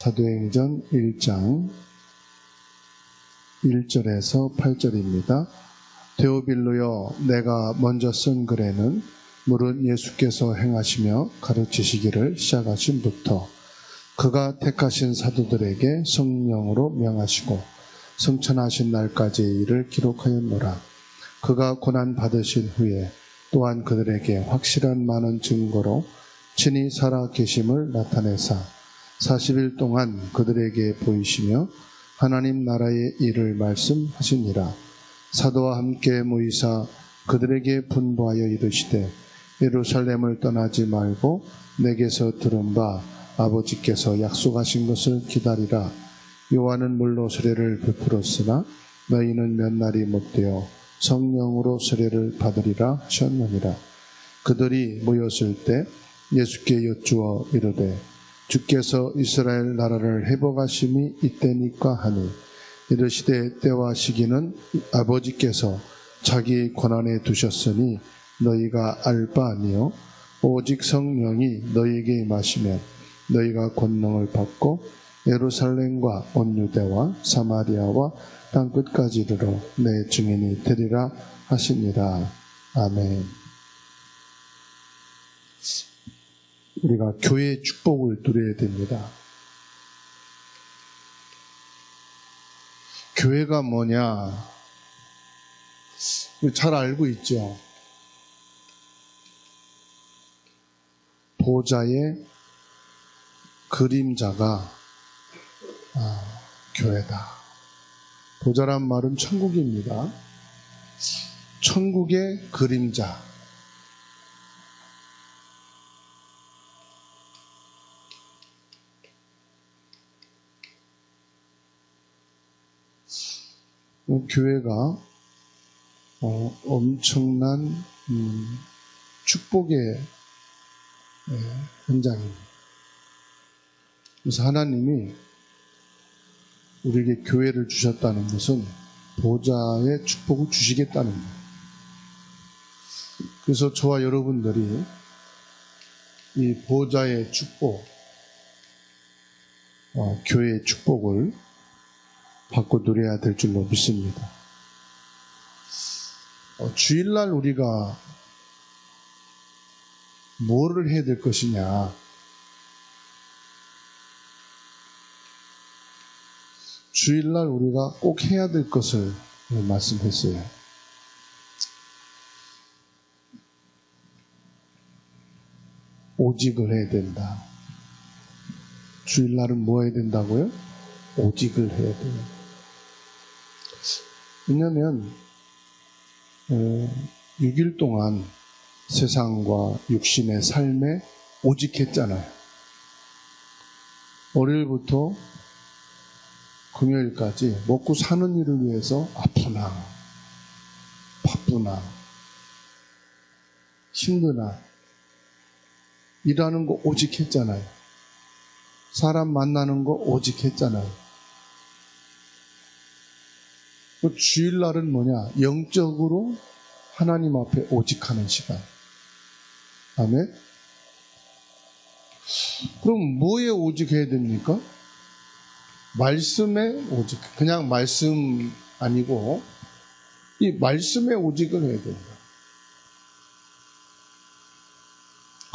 사도행전 1장 1절에서 8절입니다. 데오빌로여, 내가 먼저 쓴 글에는 물은 예수께서 행하시며 가르치시기를 시작하신부터 그가 택하신 사도들에게 성령으로 명하시고 성천하신 날까지의 일을 기록하였노라. 그가 고난 받으신 후에 또한 그들에게 확실한 많은 증거로 친히 살아 계심을 나타내사 40일 동안 그들에게 보이시며 하나님 나라의 일을 말씀하시니라. 사도와 함께 모이사 그들에게 분부하여 이르시되 예루살렘을 떠나지 말고 내게서 들은 바 아버지께서 약속하신 것을 기다리라. 요한은 물로 세례를 베풀었으나 너희는 몇 날이 못되어 성령으로 세례를 받으리라 하셨느니라. 그들이 모였을 때 예수께 여쭈어 이르되 주께서 이스라엘 나라를 회복하심이 이때니까 하니 이르시되 때와 시기는 아버지께서 자기 권한에 두셨으니 너희가 알 바 아니요 오직 성령이 너희에게 임하시면 너희가 권능을 받고 예루살렘과 온 유대와 사마리아와 땅 끝까지 이르러 내 증인이 되리라 하시니라. 아멘. 우리가 교회의 축복을 누려야 됩니다. 교회가 뭐냐? 잘 알고 있죠. 보좌의 그림자가 교회다. 보좌란 말은 천국입니다. 천국의 그림자. 교회가 엄청난 축복의 현장입니다. 그래서 하나님이 우리에게 교회를 주셨다는 것은 보좌의 축복을 주시겠다는 거예요. 그래서 저와 여러분들이 이 보좌의 축복, 교회의 축복을 받고 누려야 될 줄로 믿습니다. 주일날 우리가 뭐를 해야 될 것이냐? 주일날 우리가 꼭 해야 될 것을 말씀했어요. 오직을 해야 된다. 주일날은 뭐 해야 된다고요? 오직을 해야 돼요. 왜냐하면 6일 동안 세상과 육신의 삶에 오직했잖아요. 월요일부터 금요일까지 먹고 사는 일을 위해서 아프나 바쁘나 힘드나 일하는 거 오직했잖아요. 사람 만나는 거 오직했잖아요. 주일날은 뭐냐? 영적으로 하나님 앞에 오직하는 시간. 아멘? 그럼 뭐에 오직해야 됩니까? 말씀에 오직. 그냥 말씀 아니고 이 말씀에 오직을 해야 됩니다.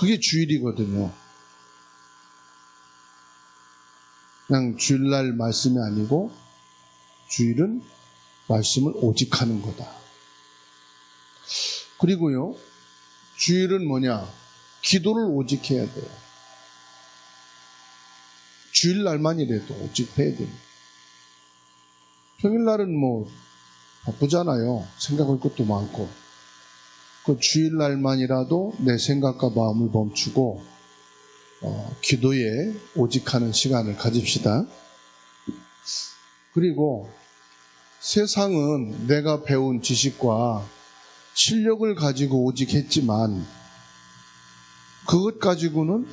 그게 주일이거든요. 그냥 주일날 말씀이 아니고 주일은 말씀을 오직하는 거다. 그리고요, 주일은 뭐냐? 기도를 오직해야 돼요. 주일날만이라도 오직해야 됩니다. 평일날은 뭐 바쁘잖아요. 생각할 것도 많고. 그 주일날만이라도 내 생각과 마음을 멈추고 기도에 오직하는 시간을 가집시다. 그리고 세상은 내가 배운 지식과 실력을 가지고 오직했지만 그것 가지고는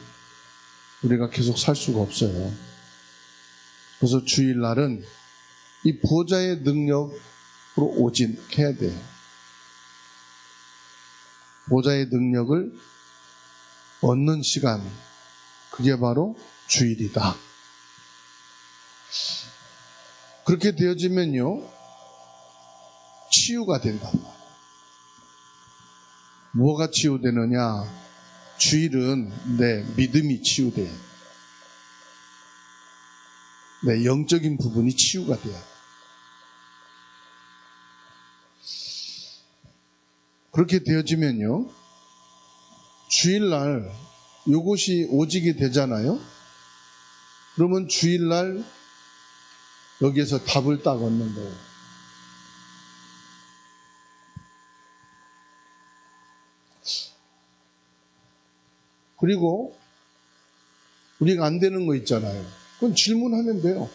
우리가 계속 살 수가 없어요. 그래서 주일날은 이 보좌의 능력으로 오직해야 돼요. 보좌의 능력을 얻는 시간, 그게 바로 주일이다. 그렇게 되어지면요, 치유가 된단 말이에요. 뭐가 치유되느냐? 주일은 내 믿음이 치유돼요. 내 영적인 부분이 치유가 돼요. 그렇게 되어지면요, 주일날 이것이 오직이 되잖아요. 그러면 주일날 여기에서 답을 딱 얻는 거예요. 그리고 우리가 안 되는 거 있잖아요. 그건 질문하면 돼요.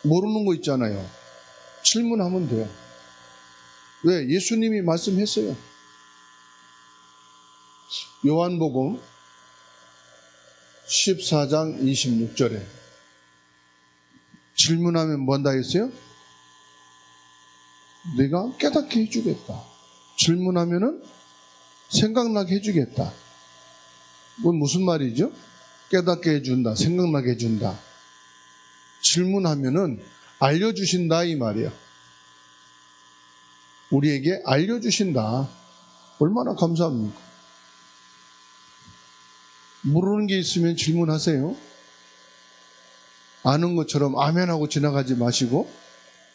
모르는 거 있잖아요. 질문하면 돼요. 왜? 예수님이 말씀했어요. 요한복음 14장 26절에 질문하면 뭔다 했어요? 내가 깨닫게 해주겠다. 질문하면은 생각나게 해주겠다. 그건 무슨 말이죠? 깨닫게 해준다, 생각나게 해준다. 질문하면은 알려주신다 이 말이에요. 우리에게 알려주신다. 얼마나 감사합니까? 모르는 게 있으면 질문하세요. 아는 것처럼 아멘하고 지나가지 마시고,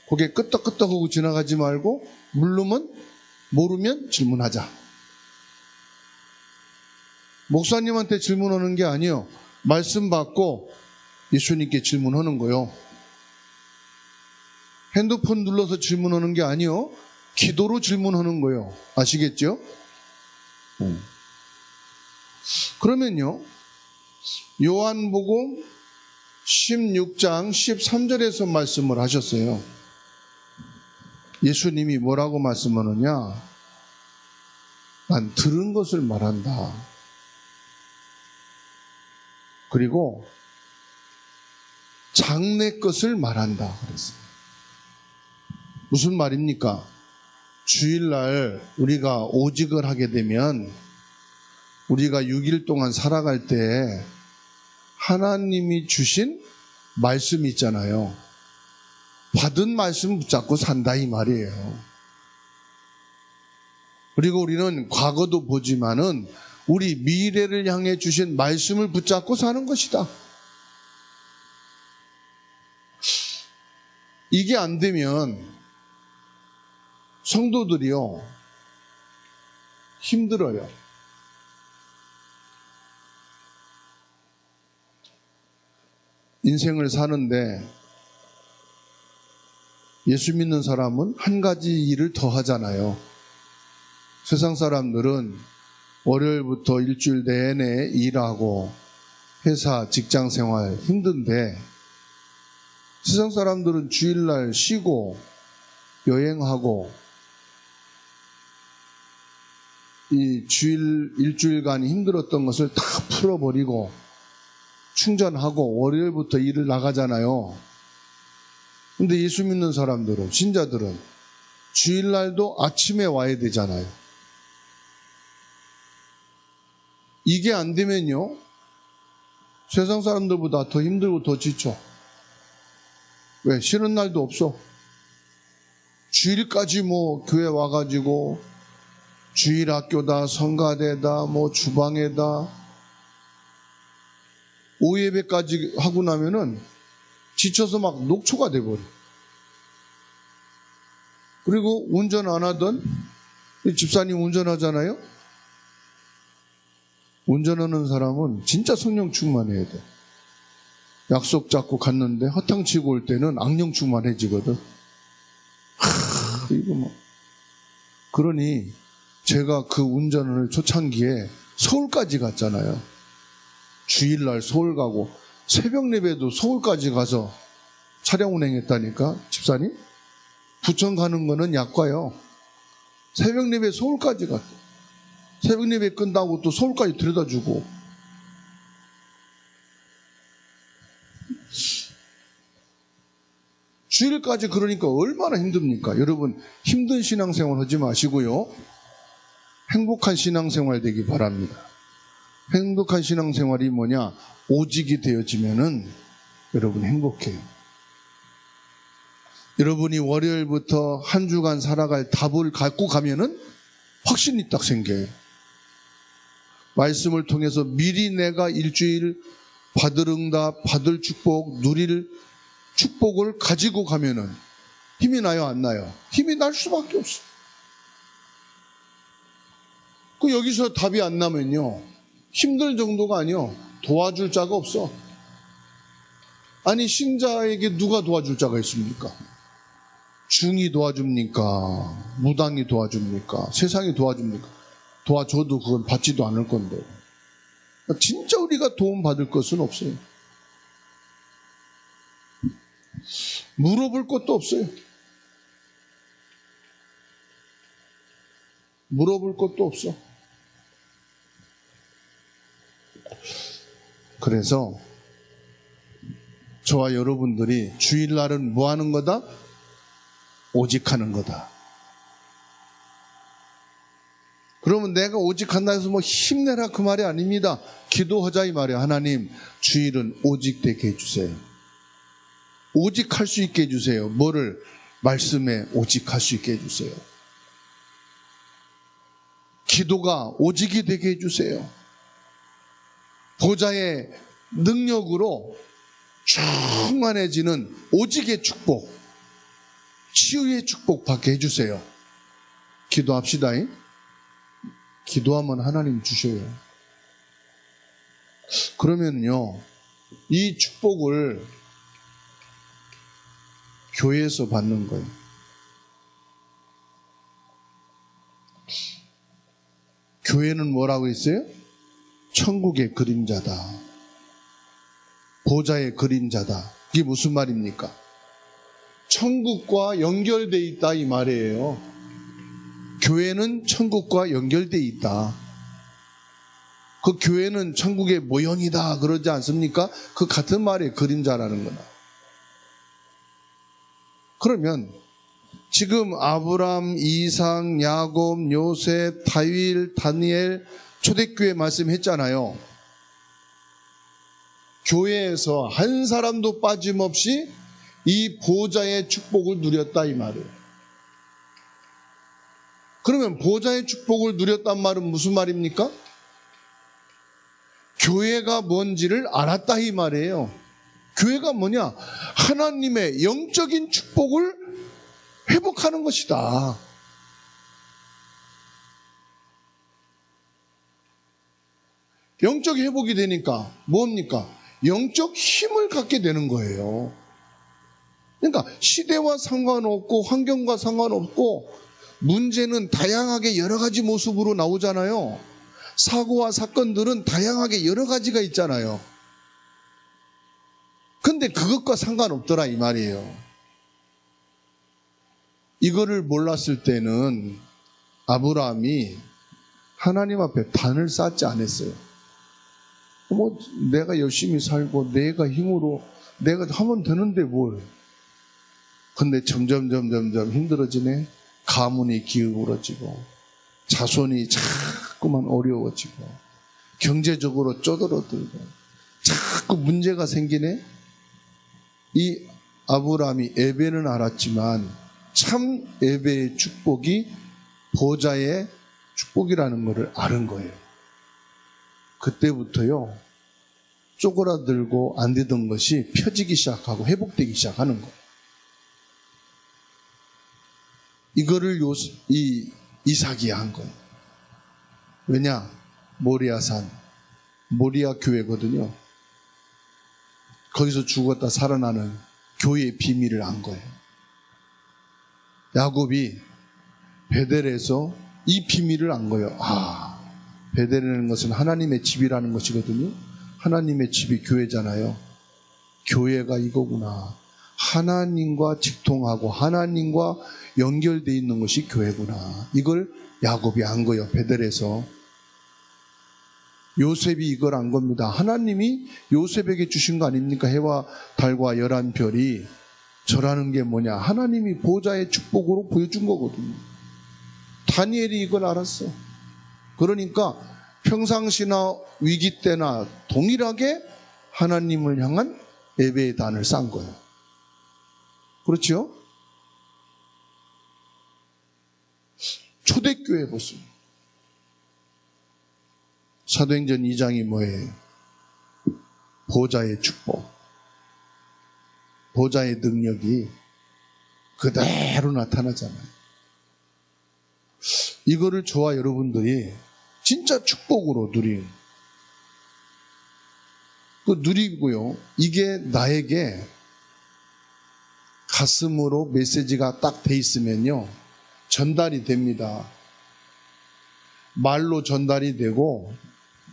고개 끄떡끄떡하고 지나가지 말고, 모르면 질문하자. 목사님한테 질문하는 게 아니에요. 말씀 받고 예수님께 질문하는 거요. 핸드폰 눌러서 질문하는 게 아니에요. 기도로 질문하는 거예요. 아시겠죠? 그러면요, 요한복음 16장 13절에서 말씀을 하셨어요. 예수님이 뭐라고 말씀하느냐? 난 들은 것을 말한다. 그리고 장래 것을 말한다 그랬어요. 무슨 말입니까? 주일날 우리가 오직을 하게 되면 우리가 6일 동안 살아갈 때 하나님이 주신 말씀이 있잖아요. 받은 말씀 붙잡고 산다 이 말이에요. 그리고 우리는 과거도 보지만은 우리 미래를 향해 주신 말씀을 붙잡고 사는 것이다. 이게 안 되면 성도들이요, 힘들어요. 인생을 사는데 예수 믿는 사람은 한 가지 일을 더 하잖아요. 세상 사람들은 월요일부터 일주일 내내 일하고 회사, 직장 생활 힘든데 세상 사람들은 주일날 쉬고 여행하고 이 일주일간 힘들었던 것을 다 풀어버리고 충전하고 월요일부터 일을 나가잖아요. 근데 예수 믿는 사람들은, 신자들은 주일날도 아침에 와야 되잖아요. 이게 안 되면요, 세상 사람들보다 더 힘들고 더 지쳐. 왜? 쉬는 날도 없어. 주일까지 교회 와가지고 주일 학교다, 성가대다, 주방에다, 오후 예배까지 하고 나면은 지쳐서 막 녹초가 돼버려. 그리고 운전 안 하던 집사님 운전하잖아요. 운전하는 사람은 진짜 성령 충만해야 돼. 약속 잡고 갔는데 허탕치고 올 때는 악령 충만해지거든. 이거 그러니 제가 그 운전을 초창기에 서울까지 갔잖아요. 주일날 서울 가고 새벽 예배도 서울까지 가서 차량 운행했다니까. 집사님, 부천 가는 거는 약과요. 새벽 예배 서울까지 갔어. 새벽 예배 끝나고 또 서울까지 데려다주고. 주일까지 그러니까 얼마나 힘듭니까? 여러분, 힘든 신앙생활 하지 마시고요, 행복한 신앙생활 되기 바랍니다. 행복한 신앙생활이 뭐냐? 오직이 되어지면은 여러분 행복해요. 여러분이 월요일부터 한 주간 살아갈 답을 갖고 가면은 확신이 딱 생겨요. 말씀을 통해서 미리 내가 일주일 받을 응답, 받을 축복, 누릴 축복을 가지고 가면은 힘이 나요, 안 나요? 힘이 날 수밖에 없어요. 여기서 답이 안 나면요, 힘들 정도가 아니요, 도와줄 자가 없어. 아니, 신자에게 누가 도와줄 자가 있습니까? 중이 도와줍니까? 무당이 도와줍니까? 세상이 도와줍니까? 도와줘도 그건 받지도 않을 건데. 진짜 우리가 도움받을 것은 없어요. 물어볼 것도 없어요. 물어볼 것도 없어. 그래서 저와 여러분들이 주일날은 뭐 하는 거다? 오직 하는 거다. 그러면 내가 오직 한다 해서 뭐 힘내라 그 말이 아닙니다. 기도하자 이 말이에요. 하나님, 주일은 오직 되게 해주세요. 오직 할 수 있게 해주세요. 뭐를? 말씀에 오직 할 수 있게 해주세요. 기도가 오직이 되게 해주세요. 보좌의 능력으로 충만해지는 오직의 축복, 치유의 축복 받게 해주세요. 기도합시다. 기도하면 하나님 주셔요. 그러면요, 이 축복을 교회에서 받는 거예요. 교회는 뭐라고 했어요? 천국의 그림자다. 보좌의 그림자다. 이게 무슨 말입니까? 천국과 연결되어 있다 이 말이에요. 교회는 천국과 연결되어 있다. 그 교회는 천국의 모형이다 그러지 않습니까? 그 같은 말의 그림자라는 거다. 그러면 지금 아브람, 이삭, 야곱, 요셉, 다윗, 다니엘 초대교회 말씀했잖아요. 교회에서 한 사람도 빠짐없이 이 보좌의 축복을 누렸다 이 말이에요. 그러면 보좌의 축복을 누렸단 말은 무슨 말입니까? 교회가 뭔지를 알았다 이 말이에요. 교회가 뭐냐? 하나님의 영적인 축복을 회복하는 것이다. 영적 회복이 되니까 뭡니까? 영적 힘을 갖게 되는 거예요. 그러니까 시대와 상관없고 환경과 상관없고 문제는 다양하게 여러 가지 모습으로 나오잖아요. 사고와 사건들은 다양하게 여러 가지가 있잖아요. 근데 그것과 상관없더라 이 말이에요. 이거를 몰랐을 때는 아브라함이 하나님 앞에 단을 쌓지 않았어요. 뭐 내가 열심히 살고 내가 힘으로 내가 하면 되는데 뭘. 근데 점점 힘들어지네. 가문이 기울어지고 자손이 자꾸만 어려워지고 경제적으로 쪼들어들고 자꾸 문제가 생기네. 이 아브라함이 에베는 알았지만 참 에베의 축복이 보좌의 축복이라는 것을 아는 거예요. 그때부터요, 쪼그라들고 안 되던 것이 펴지기 시작하고 회복되기 시작하는 거예요. 이거를 이삭이 한 거예요. 왜냐? 모리아산, 모리아 교회거든요. 거기서 죽었다 살아나는 교회의 비밀을 안 거예요. 야곱이 베델에서 이 비밀을 안 거예요. 베델이라는 것은 하나님의 집이라는 것이거든요. 하나님의 집이 교회잖아요. 교회가 이거구나. 하나님과 직통하고 하나님과 연결되어 있는 것이 교회구나. 이걸 야곱이 안 거예요. 베델에서. 요셉이 이걸 안 겁니다. 하나님이 요셉에게 주신 거 아닙니까? 해와 달과 11별이 저라는 게 뭐냐? 하나님이 보좌의 축복으로 보여준 거거든요. 다니엘이 이걸 알았어. 그러니까 평상시나 위기 때나 동일하게 하나님을 향한 예배의 단을 쌓은 거예요. 그렇죠? 초대교회 보습니다. 사도행전 2장이 뭐예요? 보좌의 축복, 보좌의 능력이 그대로 나타나잖아요. 이거를 저와 여러분들이 진짜 축복으로 누리고요. 이게 나에게 가슴으로 메시지가 딱 돼 있으면요, 전달이 됩니다. 말로 전달이 되고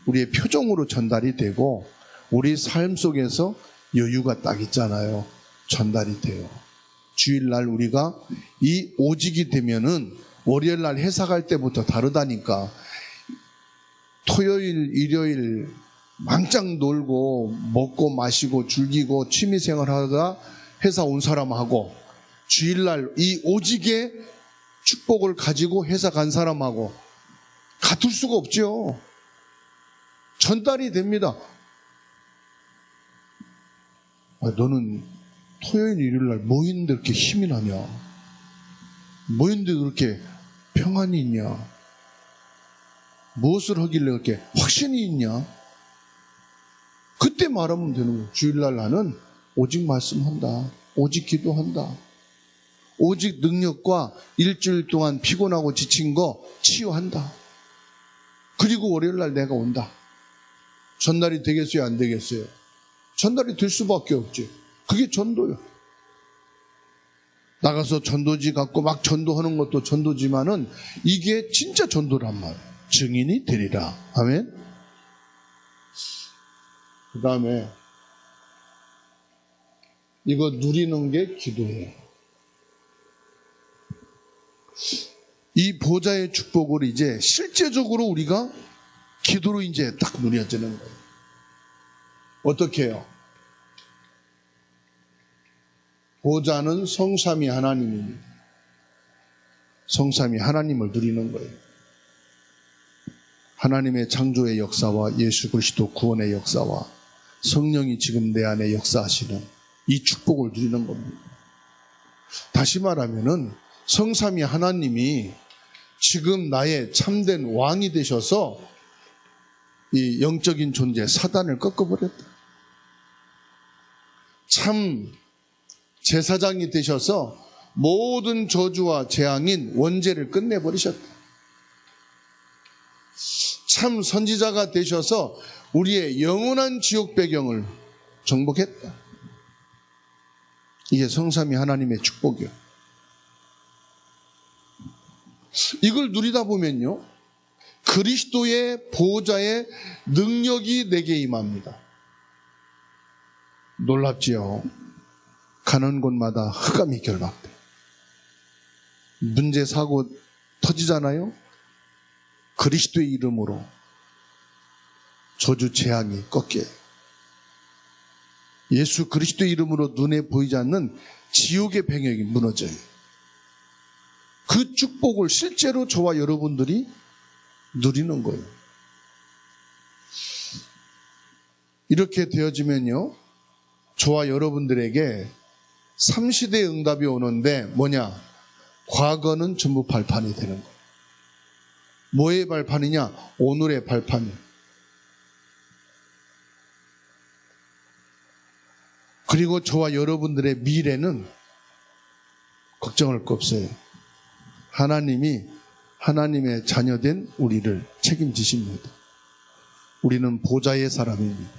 우리의 표정으로 전달이 되고 우리 삶 속에서 여유가 딱 있잖아요. 전달이 돼요. 주일날 우리가 이 오직이 되면은 월요일날 회사 갈 때부터 다르다니까. 토요일, 일요일 망짱 놀고 먹고 마시고 즐기고 취미생활 하다가 회사 온 사람하고, 주일날 이 오직의 축복을 가지고 회사 간 사람하고 같을 수가 없죠. 전달이 됩니다. 너는 토요일, 일요일날 뭐 있는데 그렇게 힘이 나냐? 뭐 있는데 그렇게 평안이 있냐? 무엇을 하길래 그렇게 확신이 있냐? 그때 말하면 되는 거예요. 주일날 나는 오직 말씀한다. 오직 기도한다. 오직 능력과 일주일 동안 피곤하고 지친 거 치유한다. 그리고 월요일날 내가 온다. 전달이 되겠어요? 안 되겠어요? 전달이 될 수밖에 없지. 그게 전도요. 나가서 전도지 갖고 막 전도하는 것도 전도지만은 이게 진짜 전도란 말이에요. 증인이 되리라. 아멘. 그 다음에 이거 누리는 게 기도예요. 이 보좌의 축복을 이제 실제적으로 우리가 기도로 이제 딱 누려지는 거예요. 어떻게 해요? 보좌는 성삼위 하나님입니다. 성삼위 하나님을 누리는 거예요. 하나님의 창조의 역사와 예수 그리스도 구원의 역사와 성령이 지금 내 안에 역사하시는 이 축복을 누리는 겁니다. 다시 말하면은 성삼위 하나님이 지금 나의 참된 왕이 되셔서 이 영적인 존재 사단을 꺾어버렸다. 참 제사장이 되셔서 모든 저주와 재앙인 원죄를 끝내버리셨다. 참 선지자가 되셔서 우리의 영원한 지옥 배경을 정복했다. 이게 성삼위 하나님의 축복이요. 이걸 누리다 보면요, 그리스도의 보호자의 능력이 내게 임합니다. 놀랍지요. 가는 곳마다 흑암이 결박돼. 문제 사고 터지잖아요. 그리스도의 이름으로 저주 재앙이 꺾여요. 예수 그리스도의 이름으로 눈에 보이지 않는 지옥의 병역이 무너져요. 그 축복을 실제로 저와 여러분들이 누리는 거예요. 이렇게 되어지면요, 저와 여러분들에게 삼시대 응답이 오는데 뭐냐? 과거는 전부 발판이 되는 거예요. 뭐의 발판이냐? 오늘의 발판이에요. 그리고 저와 여러분들의 미래는 걱정할 거 없어요. 하나님이 하나님의 자녀된 우리를 책임지십니다. 우리는 보좌의 사람입니다.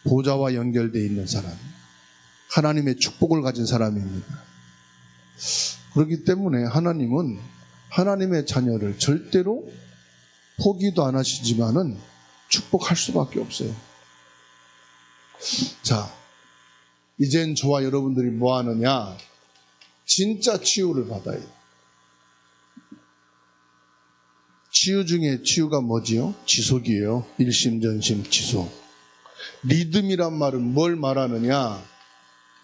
보좌와 연결되어 있는 사람, 하나님의 축복을 가진 사람입니다. 그렇기 때문에 하나님은 하나님의 자녀를 절대로 포기도 안 하시지만은 축복할 수밖에 없어요. 자, 이젠 저와 여러분들이 뭐 하느냐? 진짜 치유를 받아요. 치유 중에 치유가 뭐지요? 지속이에요. 일심전심 지속. 리듬이란 말은 뭘 말하느냐?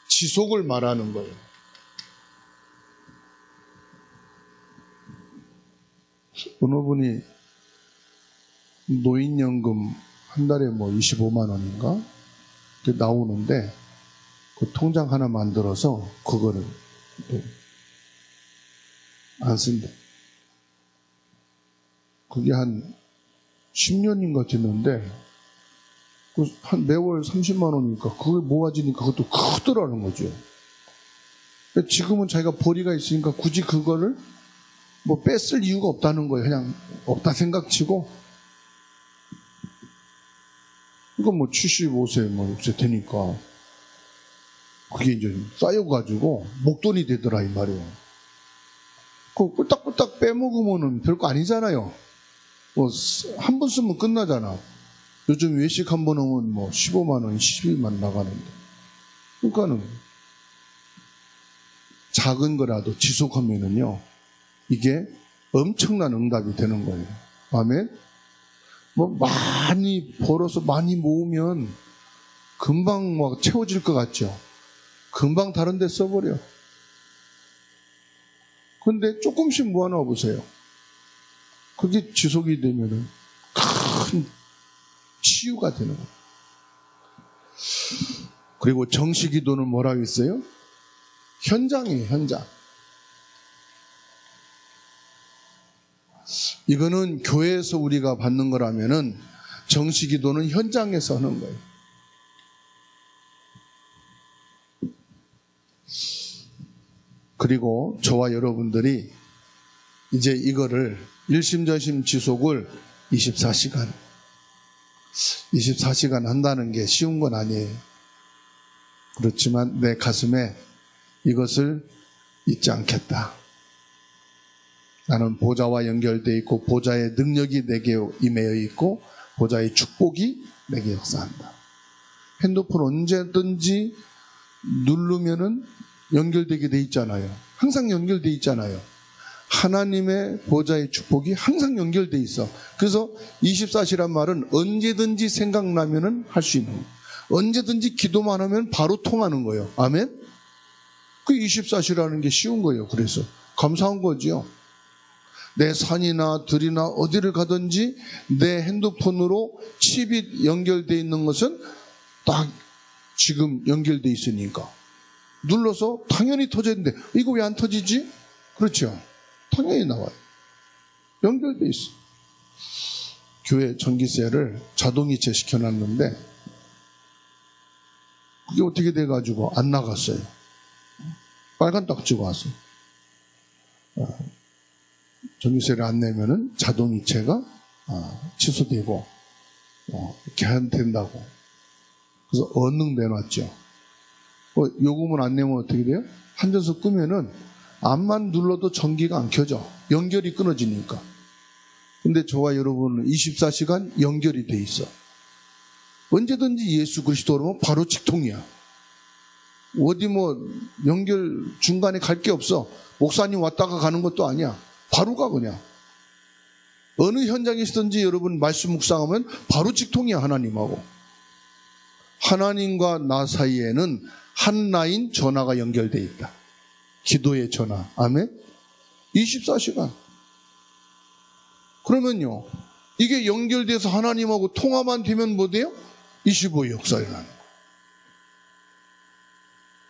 지속을 말하는 거예요. 어느 분이 노인연금 한 달에 뭐 25만 원인가? 나오는데 그 통장 하나 만들어서 그거를 안 쓴대. 그게 한 10년인가 됐는데 한 매월 30만 원이니까 그걸 모아지니까 그것도 크더라는 거죠. 지금은 자기가 벌이가 있으니까 굳이 그거를 뭐 뺐을 이유가 없다는 거예요. 그냥 없다 생각치고 이건 뭐 75세 뭐 6세 되니까 그게 이제 쌓여가지고 목돈이 되더라 이 말이에요. 그 꿀딱꿀딱 빼먹으면은 별거 아니잖아요. 뭐 한 번 쓰면 끝나잖아. 요즘 외식 한 번 오면 뭐 15만 원, 10일만 나가는데. 그러니까는 작은 거라도 지속하면은요, 이게 엄청난 응답이 되는 거예요. 아멘? 뭐 많이 벌어서 많이 모으면 금방 막 채워질 것 같죠? 금방 다른 데 써버려. 근데 조금씩 모아놔 보세요. 그게 지속이 되면은 큰 치유가 되는 거예요. 그리고 정식기도는 뭐라고 했어요? 현장이에요, 현장. 이거는 교회에서 우리가 받는 거라면은 정식기도는 현장에서 하는 거예요. 그리고 저와 여러분들이 이제 이거를 일심전심 지속을 24시간 한다는 게 쉬운 건 아니에요. 그렇지만 내 가슴에 이것을 잊지 않겠다. 나는 보좌와 연결되어 있고 보좌의 능력이 내게 임하여 있고 보좌의 축복이 내게 역사한다. 핸드폰 언제든지 누르면은 연결되게 돼 있잖아요. 항상 연결돼 있잖아요. 하나님의 보좌의 축복이 항상 연결돼 있어. 그래서 24시란 말은 언제든지 생각나면은 할 수 있는 거예요. 언제든지 기도만 하면 바로 통하는 거예요. 아멘? 그 24시라는 게 쉬운 거예요. 그래서 감사한 거죠. 내 산이나 들이나 어디를 가든지 내 핸드폰으로 칩이 연결돼 있는 것은 딱 지금 연결돼 있으니까 눌러서 당연히 터졌는데 이거 왜 안 터지지? 그렇죠. 당연히 나와요. 연결돼 있어. 교회 전기세를 자동이체 시켜놨는데 그게 어떻게 돼가지고 안 나갔어요. 빨간 딱지가 왔어요. 전기세를 안 내면은 자동이체가 취소되고 이렇게 안 된다고. 그래서 언능 내놨죠. 요금을 안 내면 어떻게 돼요? 한전서 끄면은 암만 눌러도 전기가 안 켜져. 연결이 끊어지니까. 근데 저와 여러분은 24시간 연결이 돼 있어. 언제든지 예수 그리스도로 하면 바로 직통이야. 어디 뭐 연결 중간에 갈 게 없어. 목사님 왔다가 가는 것도 아니야. 바로 가 그냥. 어느 현장이시든지 여러분 말씀 묵상하면 바로 직통이야 하나님하고. 하나님과 나 사이에는 한 라인 전화가 연결돼 있다. 기도의 전화. 아멘? 24시간. 그러면요, 이게 연결돼서 하나님하고 통화만 되면 뭐 돼요? 25의 역사에 나는 거예요.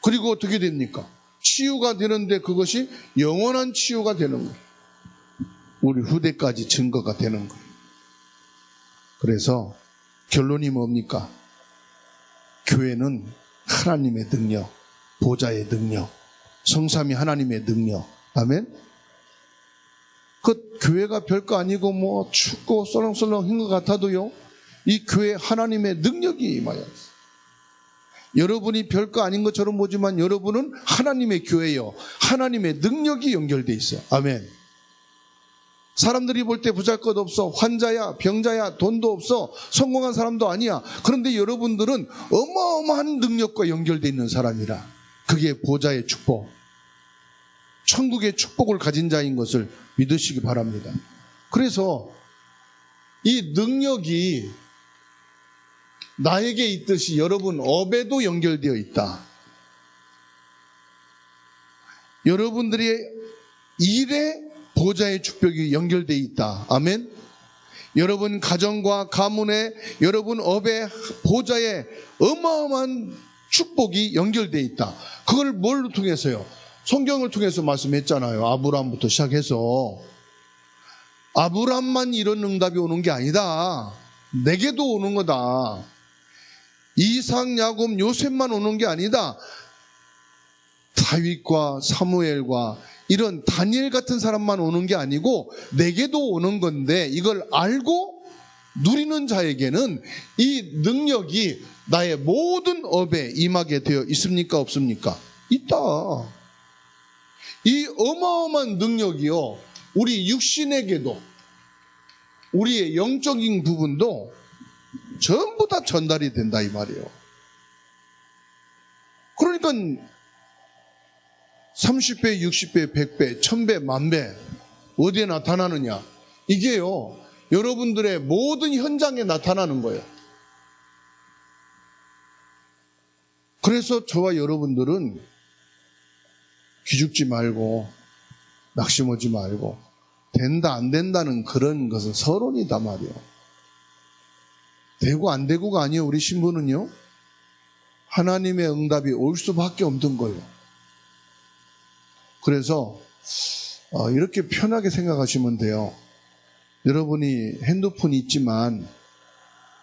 그리고 어떻게 됩니까? 치유가 되는데 그것이 영원한 치유가 되는 거예요. 우리 후대까지 증거가 되는 거예요. 그래서 결론이 뭡니까? 교회는 하나님의 능력, 보좌의 능력, 성삼위 하나님의 능력. 아멘? 그 교회가 별거 아니고 뭐 춥고 썰렁썰렁한 것 같아도요, 이 교회 하나님의 능력이 임하여 있어요. 여러분이 별거 아닌 것처럼 보지만 여러분은 하나님의 교회요. 하나님의 능력이 연결되어 있어요. 아멘. 사람들이 볼 때 보잘것없어, 환자야, 병자야, 돈도 없어, 성공한 사람도 아니야. 그런데 여러분들은 어마어마한 능력과 연결되어 있는 사람이라. 그게 보좌의 축복, 천국의 축복을 가진 자인 것을 믿으시기 바랍니다. 그래서 이 능력이 나에게 있듯이 여러분 업에도 연결되어 있다. 여러분들의 일에 보좌의 축복이 연결되어 있다. 아멘. 여러분 가정과 가문에, 여러분 업에 보좌의 어마어마한 축복이 연결되어 있다. 그걸 뭘로 통해서요? 성경을 통해서 말씀했잖아요. 아브라함부터 시작해서 아브라함만 이런 응답이 오는 게 아니다. 내게도 오는 거다. 이삭, 야곱, 요셉만 오는 게 아니다. 다윗과 사무엘과 이런 다니엘 같은 사람만 오는 게 아니고 내게도 오는 건데, 이걸 알고 누리는 자에게는 이 능력이 나의 모든 업에 임하게 되어 있습니까? 없습니까? 있다. 이 어마어마한 능력이요, 우리 육신에게도, 우리의 영적인 부분도 전부 다 전달이 된다 이 말이에요. 그러니까 30배, 60배, 100배, 1000배, 10,000배 어디에 나타나느냐? 이게요, 여러분들의 모든 현장에 나타나는 거예요. 그래서 저와 여러분들은 기죽지 말고 낙심하지 말고, 된다 안 된다는 그런 것은 서론이다 말이에요. 되고 안 되고가 아니에요. 우리 신부는요, 하나님의 응답이 올 수밖에 없는 거예요. 그래서 이렇게 편하게 생각하시면 돼요. 여러분이 핸드폰이 있지만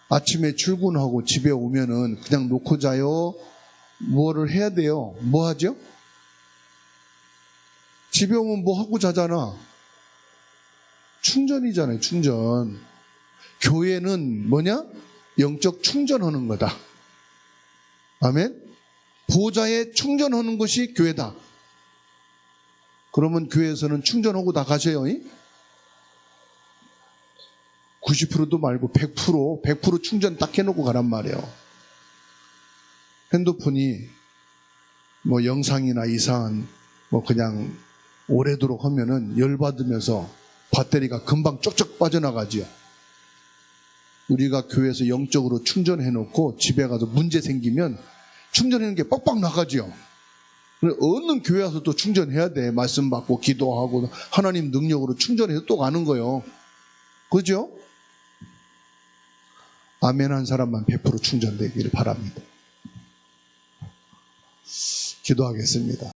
아침에 출근하고 집에 오면은 그냥 놓고 자요? 뭐를 해야 돼요? 뭐 하죠? 집에 오면 뭐 하고 자잖아. 충전이잖아요. 충전. 교회는 뭐냐? 영적 충전하는 거다. 아멘? 보좌에 충전하는 것이 교회다. 그러면 교회에서는 충전하고 다 가셔요. 90%도 말고 100% 충전 딱 해놓고 가란 말이에요. 핸드폰이 뭐 영상이나 이상한 뭐 그냥 오래도록 하면은 열받으면서 배터리가 금방 쪽쪽 빠져나가지요. 우리가 교회에서 영적으로 충전해놓고 집에 가서 문제 생기면 충전하는 게 빡빡 나가지요. 어느 교회 와서 또 충전해야 돼. 말씀 받고 기도하고 하나님 능력으로 충전해서 또 가는 거예요. 그죠? 아멘 한 사람만 100% 충전되기를 바랍니다. 기도하겠습니다.